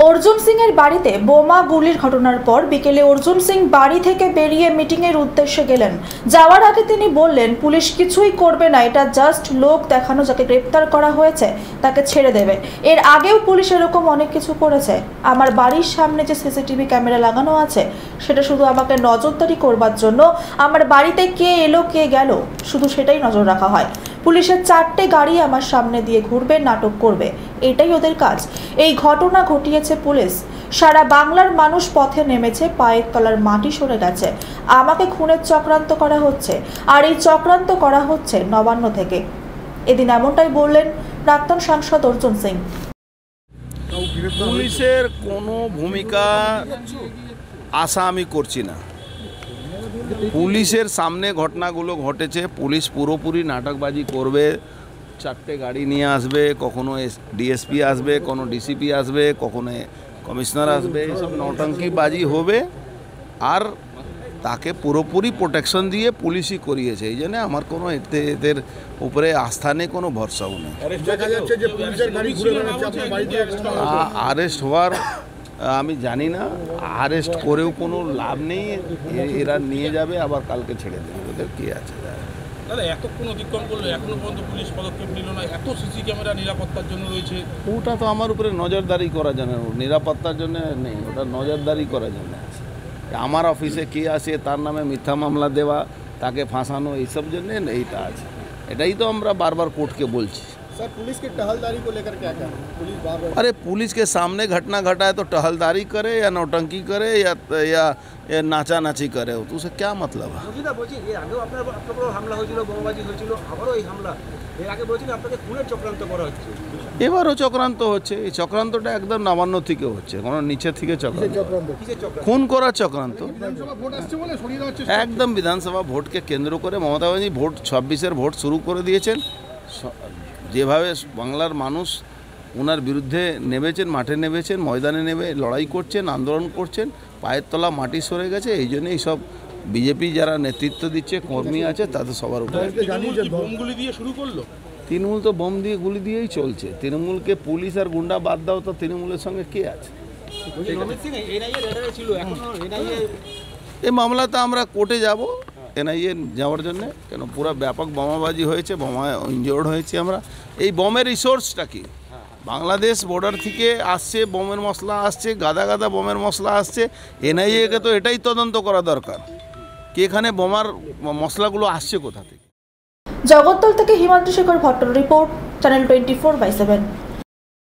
অর্জুন সিং এর বাড়িতে বোমা গুলির ঘটনার পর বিকেলে অর্জুন সিং বাড়ি থেকে বেরিয়ে মিটিং এর উদ্দেশ্যে গেলেন। যাওয়ার আগে তিনি বললেন, পুলিশ কিছুই করবে না, এটা জাস্ট লোক দেখানো, যাকে গ্রেপ্তার করা হয়েছে তাকে ছেড়ে দেবে। এর আগেও পুলিশ এরকম অনেক কিছু করেছে। আমার বাড়ির সামনে যে সিসিটিভি ক্যামেরা লাগানো আছে সেটা শুধু আমাকে নজরদারি করবার জন্য, আমার বাড়িতে কে এলো কে গেল শুধু সেটাই নজর রাখা হয়। পুলিশের 4টে গাড়ি আমার সামনে দিয়ে ঘুরবে, নাটক করবে, এটাই ওদের কাজ। এই ঘটনা ঘটিয়েছে পুলিশ। সারা বাংলার মানুষ পথে নেমেছে, পায়ের তলার মাটি সরে গেছে। আমাকে খুনের চক্রান্ত করা হচ্ছে, আর এই চক্রান্ত করা হচ্ছে নবান্ন থেকে। এদিন এমনটাই বললেন প্রাক্তন সাংসদ অর্জুন সিং। পুলিশের কোনো ভূমিকা আশা আমি করছি না। পুলিশের সামনে ঘটনাগুলো ঘটেছে, পুলিশ পুরোপুরি নাটকবাজি করবে। 4টে গাড়ি নিয়ে আসবে, কখনো ডিএসপি আসবে, কোনো ডিসিপি আসবে, কখনো কমিশনার আসবে, এসব নৌটঙ্কিবাজি হবে। আর তাকে পুরোপুরি প্রোটেকশন দিয়ে পুলিশই করিয়েছে। এই জন্য আমার কোনো এদের উপরে আস্থা নেই, কোনো ভরসাও নেই। আরেস্ট হওয়ার আমি জানি না, আরেস্ট করেও কোনো লাভ নেই। এরা নিয়ে যাবে, আবার কালকে ছেড়ে দেবে, ওদের কী আছে। দাদা, এতক্ষণ অতিক্রম করলো, এখনো পর্যন্ত পুলিশ পদক্ষেপ নিল না। এত সিসি ক্যামেরা নিরাপত্তার জন্য রয়েছে, ওটা তো আমার উপরে নজরদারি করার জন্য, নিরাপত্তার জন্য নেই, ওটা নজরদারি করার জন্য আছে। আমার অফিসে কে আসে, তার নামে মিথ্যা মামলা দেওয়া, তাকে ফাঁসানো, এইসব জন্য এইটা আছে। এটাই তো আমরা বারবার कोर्ट के বলছি। सर, पुलिस की टहलदारी को लेकर क्या कहना? पुलिस बार-बार अरे पुलिस के सामने घटना घटा है तो टहलदारी करे या नौटंकी करे या नाचा नाची करे, तो उसे क्या मतलब है? এবারও চক্রান্ত হচ্ছে। এই চক্রান্তটা একদম নবান্ন থেকে হচ্ছে, কোনো নিচে থেকে চক্রান্ত, খুন করার চক্রান্ত। একদম বিধানসভা ভোটকে কেন্দ্র করে মমতা ব্যানার্জি ভোট 26-এর ভোট শুরু করে দিয়েছেন। যেভাবে বাংলার মানুষ ওনার বিরুদ্ধে নেমেছেন, মাঠে নেমেছেন, ময়দানে নেমে লড়াই করছেন, আন্দোলন করছেন, পায়ের তলা মাটি সরে গেছে। এই জন্য এইসব বিজেপি যারা নেতৃত্ব দিচ্ছে, কর্মী আছে, তাদের সবার উপরে তৃণমূল তো বোম দিয়ে গুলি দিয়েই চলছে। তৃণমূলকে পুলিশ আর গুন্ডা বাদ দাও, তো তৃণমূলের সঙ্গে কে আছে? এই মামলাতে আমরা কোর্টে যাব এনআইএ যাওয়ার জন্য, কেন পুরো ব্যাপক বোমাবাজি হয়েছে, বোমা ইনজিওর্ড হয়েছে। আমরা এই বোমের রিসোর্সটা কি? বাংলাদেশ বর্ডার থেকে আসছে, বোমের মশলা আসছে, গাদা গাদা বোমের মশলা আসছে। এনআইএকে তো এটাই তদন্ত করা দরকার, কি এখানে বোমার মশলাগুলো আসছে কোথা থেকে। জগদ্দল থেকে হিমাদ্রি শেখর ভট্টর রিপোর্ট, চ্যানেল 24/7।